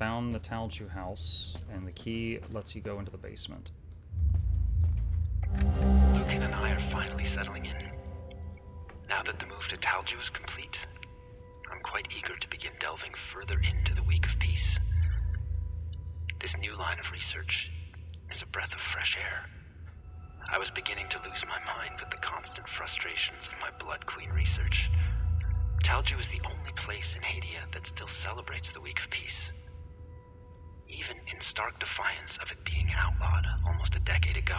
found the Talju house, and the key lets you go into the basement. Lucan and I are finally settling in. Now that the move to Talju is complete, I'm quite eager to begin delving further into the Week of Peace. This new line of research is a breath of fresh air. I was beginning to lose my mind with the constant frustrations of my Blood Queen research. Talju is the only place in Hadia that still celebrates the Week of Peace, even in stark defiance of it being outlawed almost a decade ago.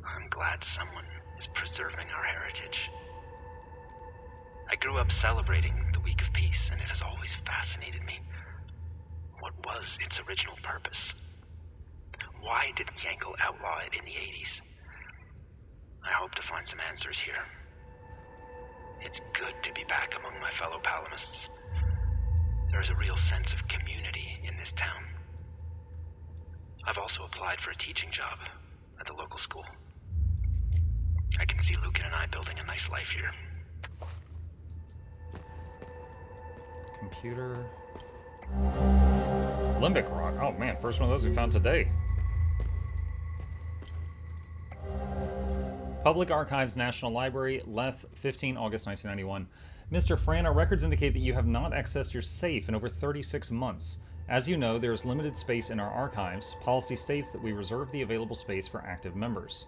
I'm glad someone is preserving our heritage. I grew up celebrating the Week of Peace, and it has always fascinated me. What was its original purpose? Why did Yankel outlaw it in the 80s? I hope to find some answers here. It's good to be back among my fellow Palamists. There is a real sense of community in this town. I've also applied for a teaching job at the local school. I can see Lucan and I building a nice life here. Computer. Limbic Rock. Oh man, first one of those we found today. Public Archives National Library, Leth, 15 August 1991. Mr. Fran, our records indicate that you have not accessed your safe in over 36 months. As you know, there is limited space in our archives. Policy states that we reserve the available space for active members.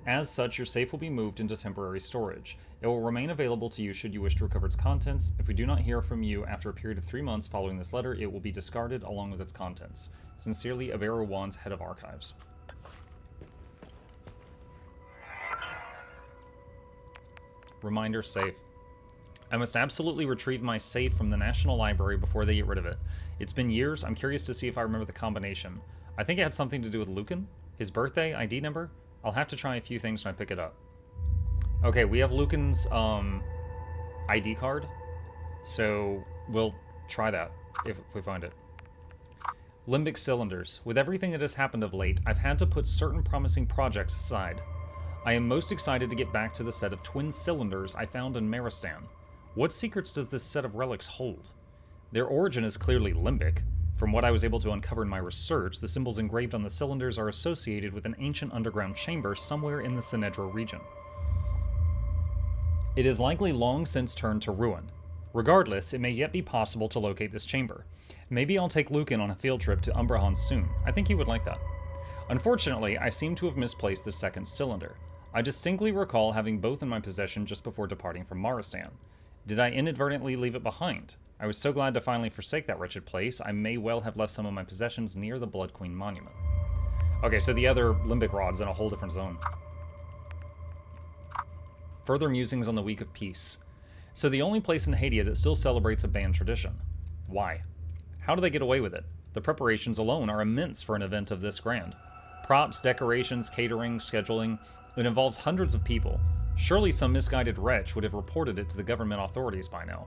As such, your safe will be moved into temporary storage. It will remain available to you should you wish to recover its contents. If we do not hear from you after a period of 3 months following this letter, it will be discarded along with its contents. Sincerely, Abero Wands, Head of Archives. Reminder, safe. I must absolutely retrieve my safe from the National Library before they get rid of it. It's been years. I'm curious to see if I remember the combination. I think it had something to do with Lucan, his birthday, ID number. I'll have to try a few things when I pick it up. Okay, we have Lucan's ID card, so we'll try that if we find it. Limbic cylinders. With everything that has happened of late, I've had to put certain promising projects aside. I am most excited to get back to the set of twin cylinders I found in Maristan. What secrets does this set of relics hold? Their origin is clearly limbic. From what I was able to uncover in my research, the symbols engraved on the cylinders are associated with an ancient underground chamber somewhere in the Sinedra region. It is likely long since turned to ruin. Regardless, it may yet be possible to locate this chamber. Maybe I'll take Lucan on a field trip to Umbrahan soon. I think he would like that. Unfortunately, I seem to have misplaced the second cylinder. I distinctly recall having both in my possession just before departing from Maristan. Did I inadvertently leave it behind? I was so glad to finally forsake that wretched place, I may well have left some of my possessions near the Blood Queen monument. Okay, so the other limbic rod's in a whole different zone. Further musings on the Week of Peace. So the only place in Hadia that still celebrates a band tradition. Why? How do they get away with it? The preparations alone are immense for an event of this grand. Props, decorations, catering, scheduling. It involves hundreds of people. Surely some misguided wretch would have reported it to the government authorities by now.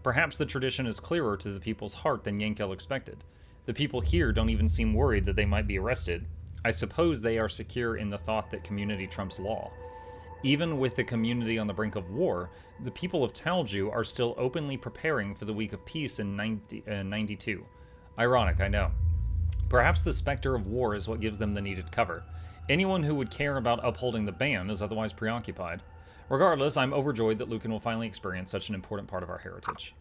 Perhaps the tradition is clearer to the people's heart than Yankel expected. The people here don't even seem worried that they might be arrested. I suppose they are secure in the thought that community trumps law. Even with the community on the brink of war, the people of Talju are still openly preparing for the Week of Peace in 92. Ironic, I know. Perhaps the specter of war is what gives them the needed cover. Anyone who would care about upholding the ban is otherwise preoccupied. Regardless, I'm overjoyed that Lucan will finally experience such an important part of our heritage.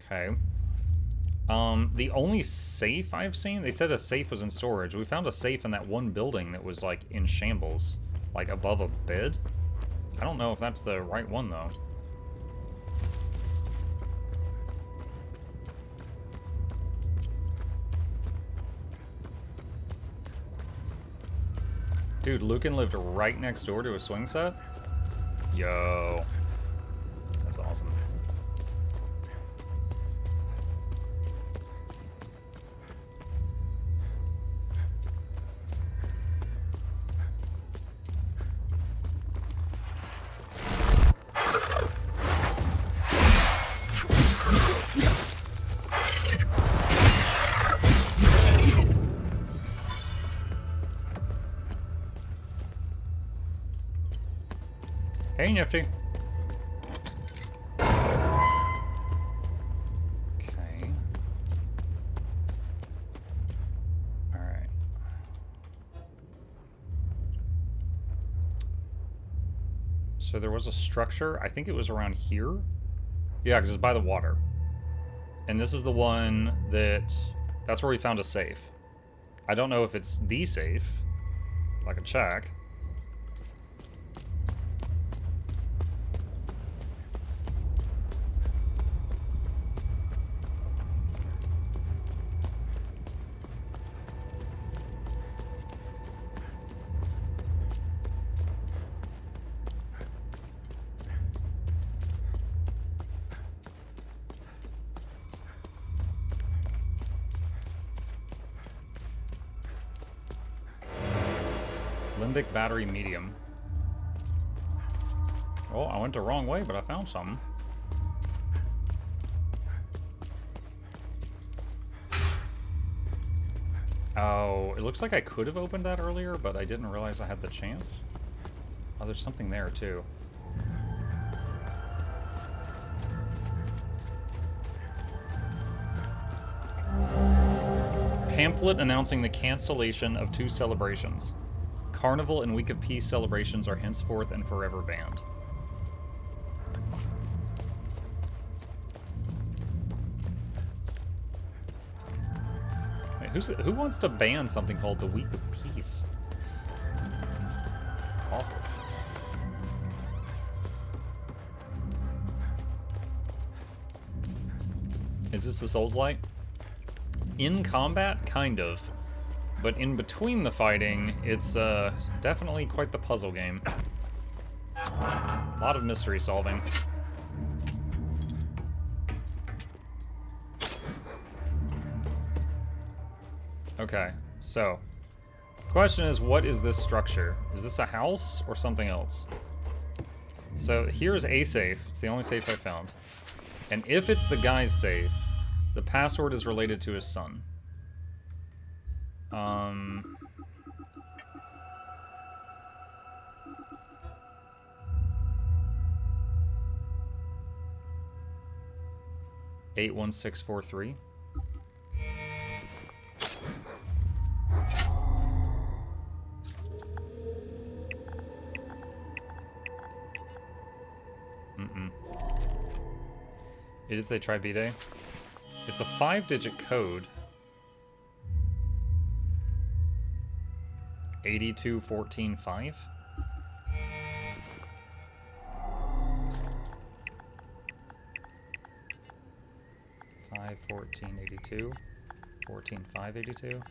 Okay. The only safe I've seen, they said a safe was in storage. We found a safe in that one building that was, like, in shambles. Like, above a bed? I don't know if that's the right one, though. Dude, Lucan lived right next door to a swing set? Yo. That's awesome. Hey, Nifty. So there was a structure. I think it was around here. Yeah, because it's by the water. And this is the one that's where we found a safe. I don't know if it's the safe. I can check. Limbic battery medium. Oh, I went the wrong way, but I found something. Oh, it looks like I could have opened that earlier, but I didn't realize I had the chance. Oh, there's something there, too. Pamphlet announcing the cancellation of 2 celebrations. Carnival and Week of Peace celebrations are henceforth and forever banned. Wait, who wants to ban something called the Week of Peace? Awful. Is this a Souls-like? In combat, kind of. But in between the fighting, it's definitely quite the puzzle game. A lot of mystery solving. Okay, so question is, what is this structure? Is this a house or something else? So here's a safe. It's the only safe I found. And if it's the guy's safe, the password is related to his son. 81643. It did say try B-Day. It's a 5-digit code. 82145. 51482. 14582.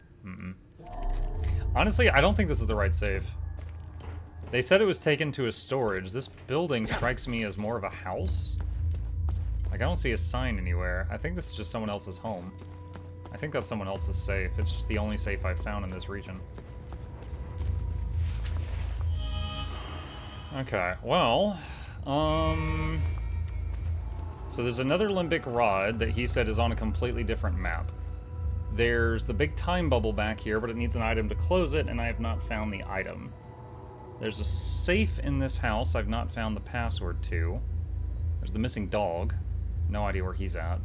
Honestly, I don't think this is the right save. They said it was taken to a storage. This building strikes me as more of a house. Like, I don't see a sign anywhere. I think this is just someone else's home. I think that's someone else's safe. It's just the only safe I've found in this region. Okay, well, so there's another limbic rod that he said is on a completely different map. There's the big time bubble back here, but it needs an item to close it, and I have not found the item. There's a safe in this house I've not found the password to. There's the missing dog. No idea where he's at.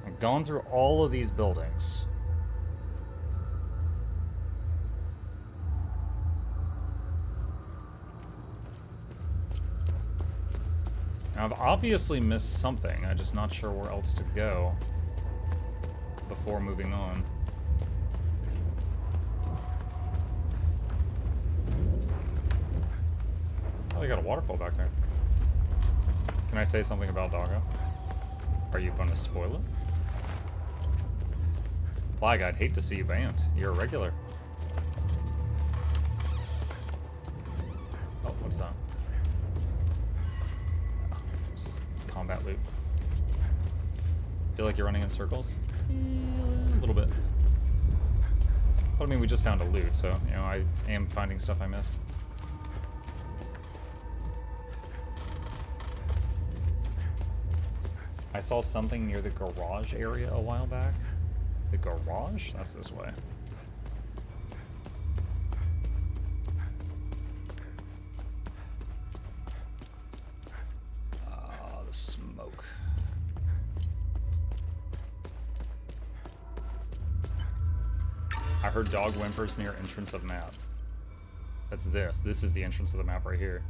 I've gone through all of these buildings. I've obviously missed something. I'm just not sure where else to go before moving on. Oh, they got a waterfall back there. Can I say something about Doggo? Are you going to spoil it? Flag, I'd hate to see you banned. You're a regular. Oh, what's that? This is combat loot. Feel like you're running in circles? A little bit. But I mean, we just found a loot, so, you know, I am finding stuff I missed. I saw something near the garage area a while back. The garage? That's this way. Ah, the smoke. I heard dog whimpers near entrance of map. That's this. This is the entrance of the map right here.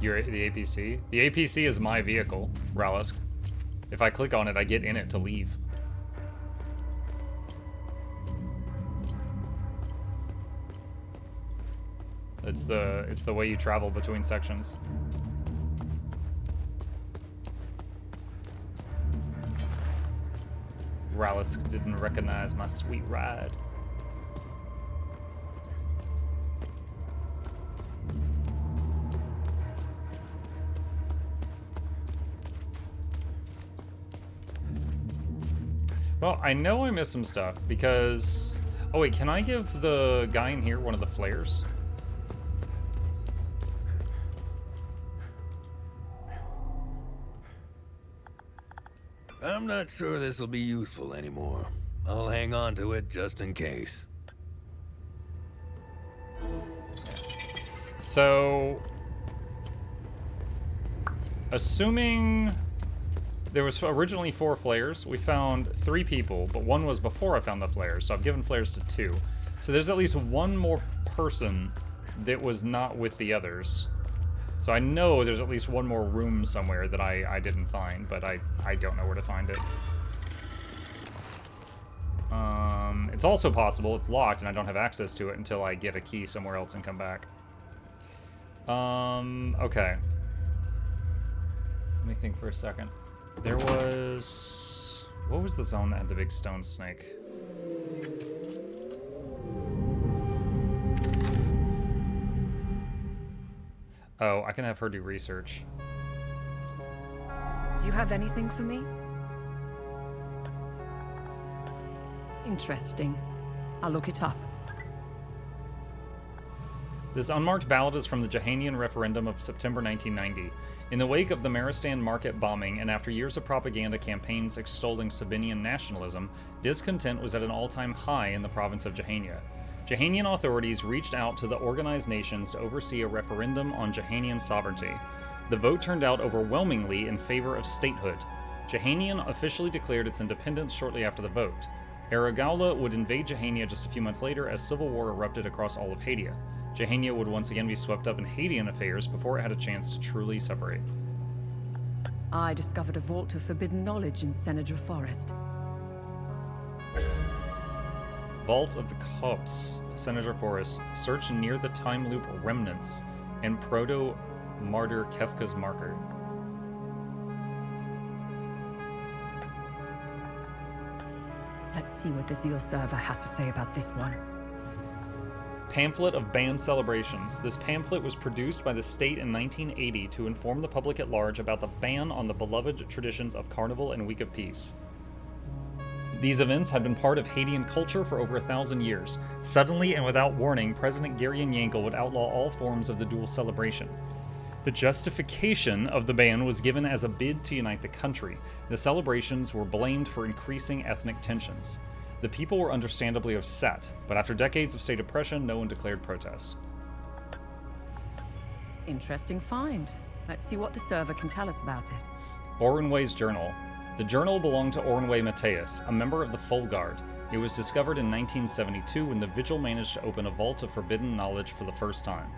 The APC? The APC is my vehicle, Ralisk. If I click on it, I get in it to leave. It's the way you travel between sections. Ralisk didn't recognize my sweet ride. Well, I know I missed some stuff because... Oh wait, can I give the guy in here one of the flares? I'm not sure this will be useful anymore. I'll hang on to it just in case. So... Assuming... There was originally 4 flares. We found 3 people, but 1 was before I found the flares, so I've given flares to 2. So there's at least 1 more person that was not with the others. So I know there's at least 1 more room somewhere that I didn't find, but I don't know where to find it. It's also possible it's locked and I don't have access to it until I get a key somewhere else and come back. Okay. Let me think for a second. There was... What was the zone that had the big stone snake? Oh, I can have her do research. Do you have anything for me? Interesting. I'll look it up. This unmarked ballot is from the Jahanian referendum of September 1990. In the wake of the Maristan market bombing and after years of propaganda campaigns extolling Sabinian nationalism, discontent was at an all-time high in the province of Jahania. Jahanian authorities reached out to the organized nations to oversee a referendum on Jahanian sovereignty. The vote turned out overwhelmingly in favor of statehood. Jahanian officially declared its independence shortly after the vote. Aragaula would invade Jahania just a few months later as civil war erupted across all of Hadia. Jahania would once again be swept up in Hadean affairs before it had a chance to truly separate. I discovered a vault of forbidden knowledge in Senedra Forest. Vault of the Corpse, Senator Forrest, search near the time loop remnants and proto-martyr Kefka's marker. Let's see what the Zeal server has to say about this one. Pamphlet of Banned Celebrations. This pamphlet was produced by the state in 1980 to inform the public at large about the ban on the beloved traditions of Carnival and Week of Peace. These events had been part of Hadean culture for over 1,000 years. Suddenly and without warning, President Garion Yankel would outlaw all forms of the dual celebration. The justification of the ban was given as a bid to unite the country. The celebrations were blamed for increasing ethnic tensions. The people were understandably upset, but after decades of state oppression, no one declared protest. Interesting find. Let's see what the server can tell us about it. Orenway's Journal. The journal belonged to Orenway Mateus, a member of the Fulguard. It was discovered in 1972 when the Vigil managed to open a vault of forbidden knowledge for the first time.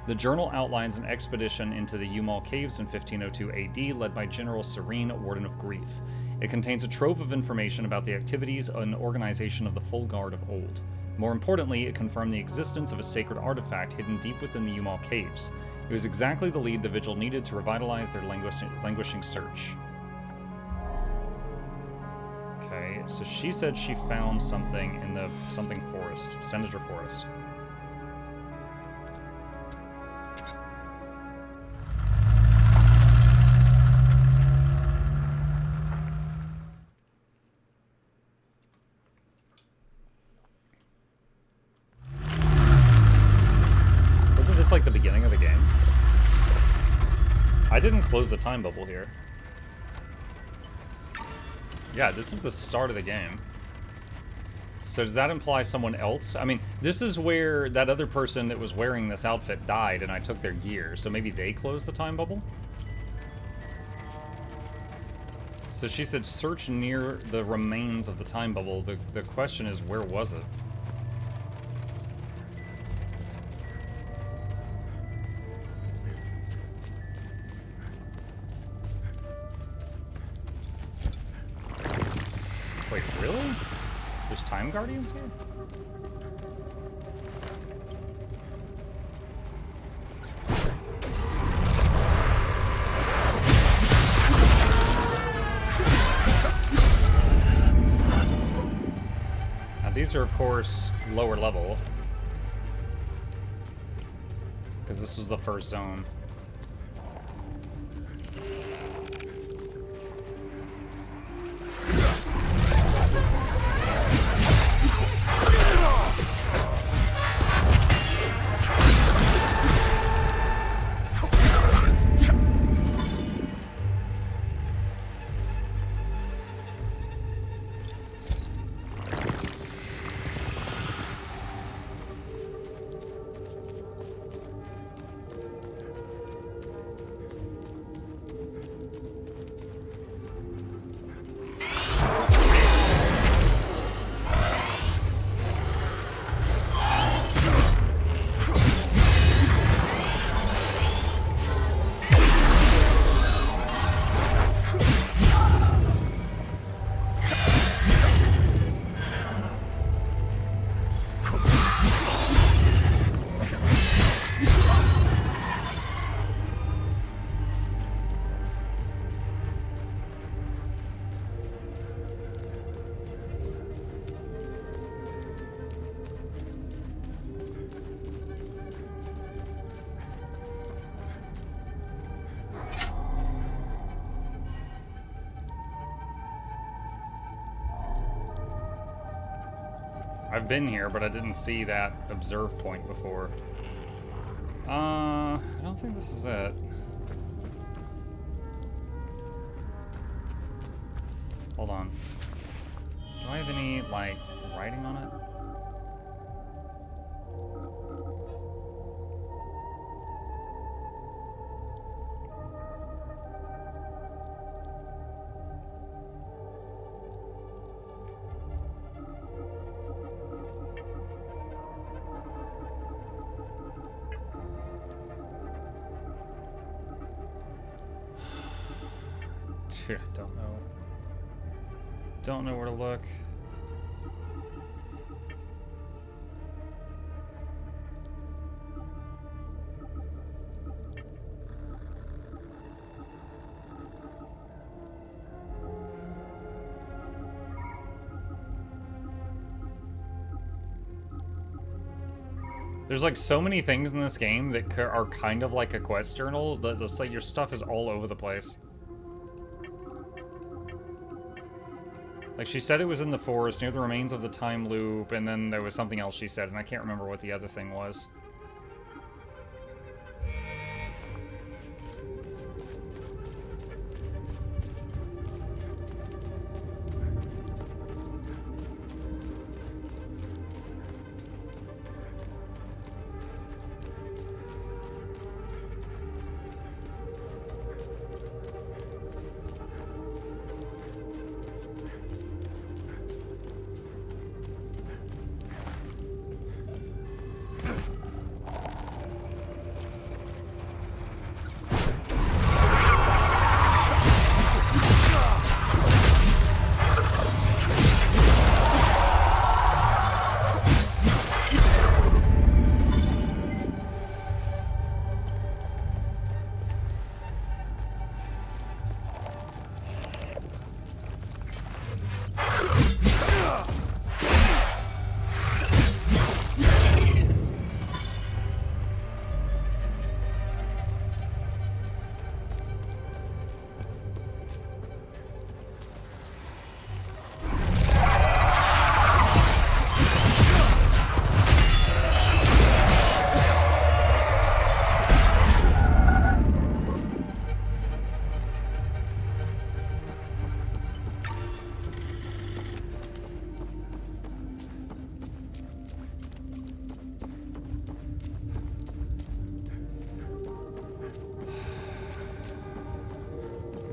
The journal outlines an expedition into the Umal Caves in 1502 AD led by General Serene, Warden of Grief. It contains a trove of information about the activities and organization of the Fulguard of old. More importantly, it confirmed the existence of a sacred artifact hidden deep within the Umal Caves. It was exactly the lead the Vigil needed to revitalize their languishing search. Okay, so she said she found something in the something forest, Senator Forest. Wasn't this like the beginning of the game? I didn't close the time bubble here. Yeah, this is the start of the game. So does that imply someone else? I mean, this is where that other person that was wearing this outfit died and I took their gear, so maybe they closed the time bubble? So she said search near the remains of the time bubble. The question is, where was it? time guardians here? Now these are, of course, lower level. Because this was the first zone. I've been here, but I didn't see that observe point before. I don't think this is it. Hold on. Do I have any, like, writing on it? Dude, I don't know. Don't know where to look. There's like so many things in this game that are kind of like a quest journal. That's like your stuff is all over the place. Like, she said it was in the forest, near the remains of the time loop, and then there was something else she said, and I can't remember what the other thing was.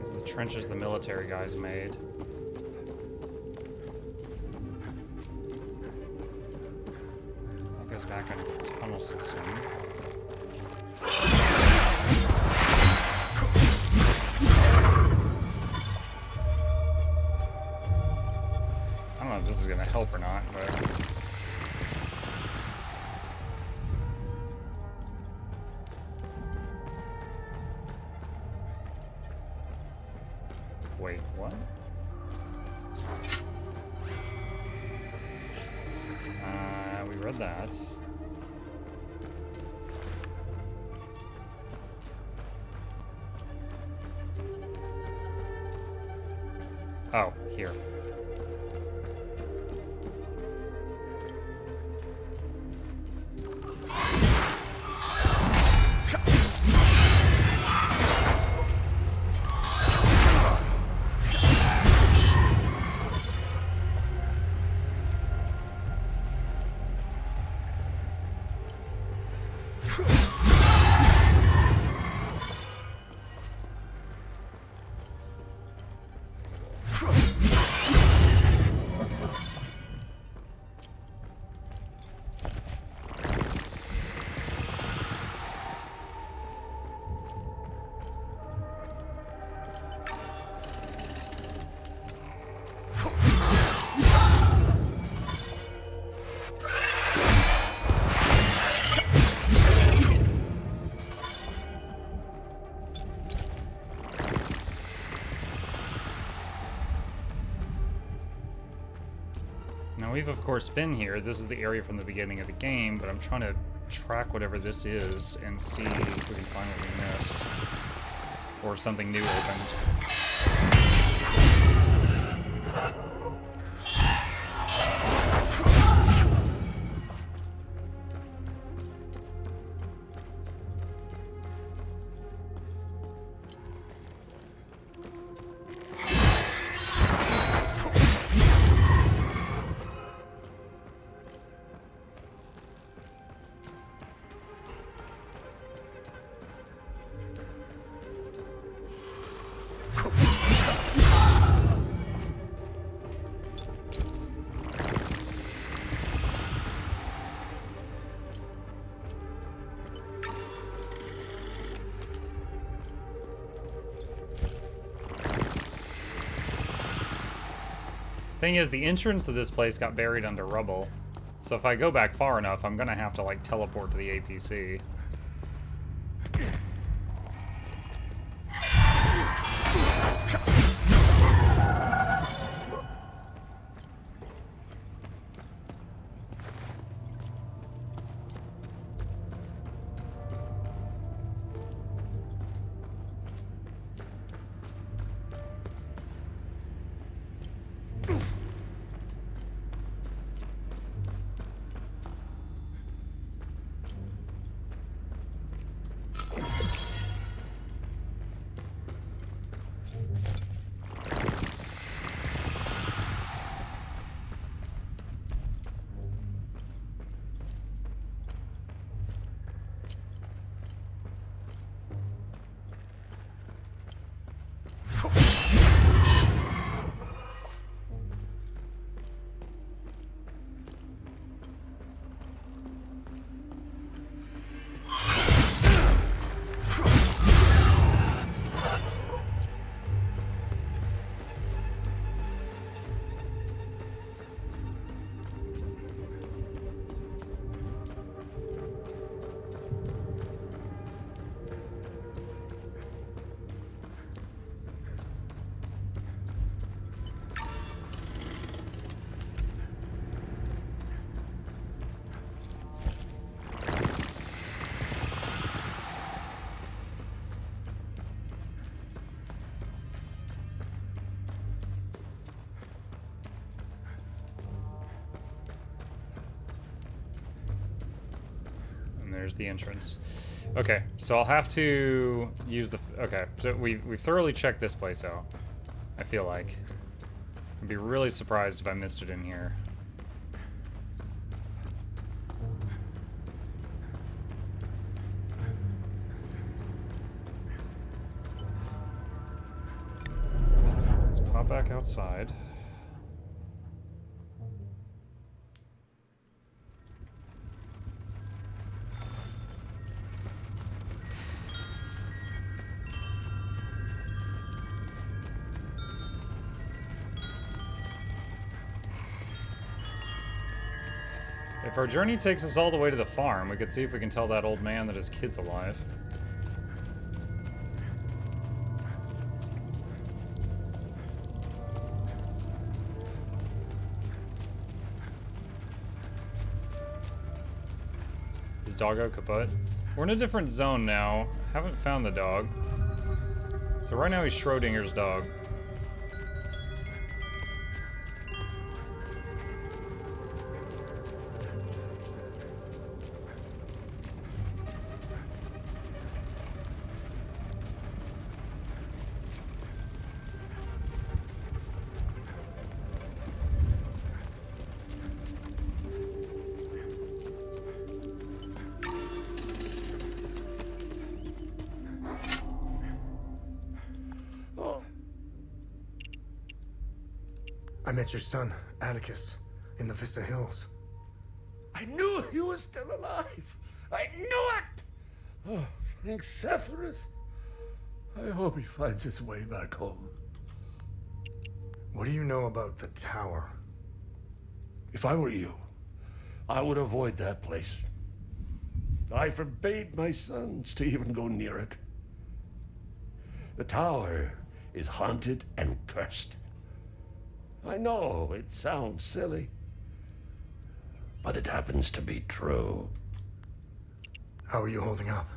These are the trenches the military guys made. That goes back into the tunnel system. I don't know if this is gonna help or not, but... Wait, what? We read that. Oh, here. Now we've of course been here. This is the area from the beginning of the game, but I'm trying to track whatever this is and see if we can find what we missed. Or if something new opened. Thing is, the entrance to this place got buried under rubble. So if I go back far enough, I'm gonna have to, like, teleport to the APC. There's the entrance. Okay, so I'll have to use the... Okay, so we've thoroughly checked this place out, I feel like. I'd be really surprised if I missed it in here. Let's pop back outside. If our journey takes us all the way to the farm, we could see if we can tell that old man that his kid's alive. Is doggo kaput? We're in a different zone now. Haven't found the dog. So right now he's Schrodinger's dog. I met your son, Atticus, in the Vista Hills. I knew he was still alive. I knew it! Oh, thank Sephiroth. I hope he finds his way back home. What do you know about the tower? If I were you, I would avoid that place. I forbade my sons to even go near it. The tower is haunted and cursed. I know it sounds silly, but it happens to be true. How are you holding up?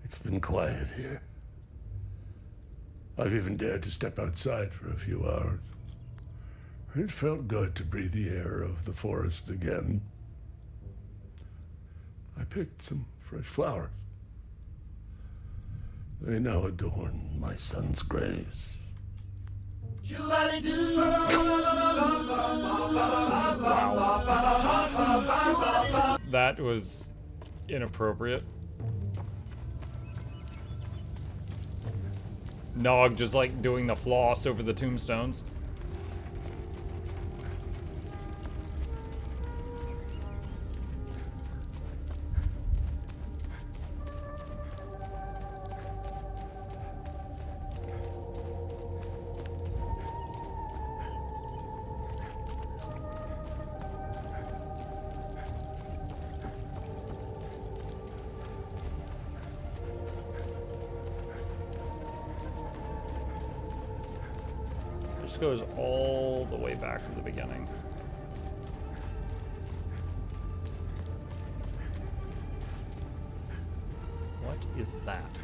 It's been quiet here. I've even dared to step outside for a few hours. It felt good to breathe the air of the forest again. I picked some fresh flowers. They now adorn my sons' graves. That was inappropriate. Nog just like doing the floss over the tombstones. Goes all the way back to the beginning. What is that?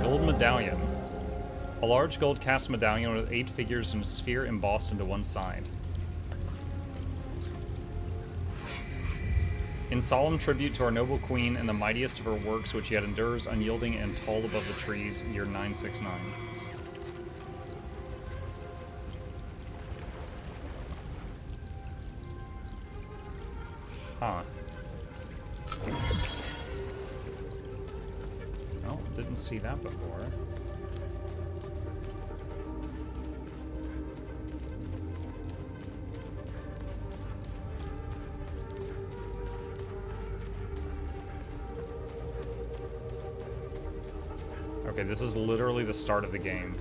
Gold medallion. A large gold cast medallion with 8 figures and a sphere embossed into one side. In solemn tribute to our noble queen and the mightiest of her works, which yet endures unyielding and tall above the trees, year 969. Huh. Oh, didn't see that before. Okay, this is literally the start of the game.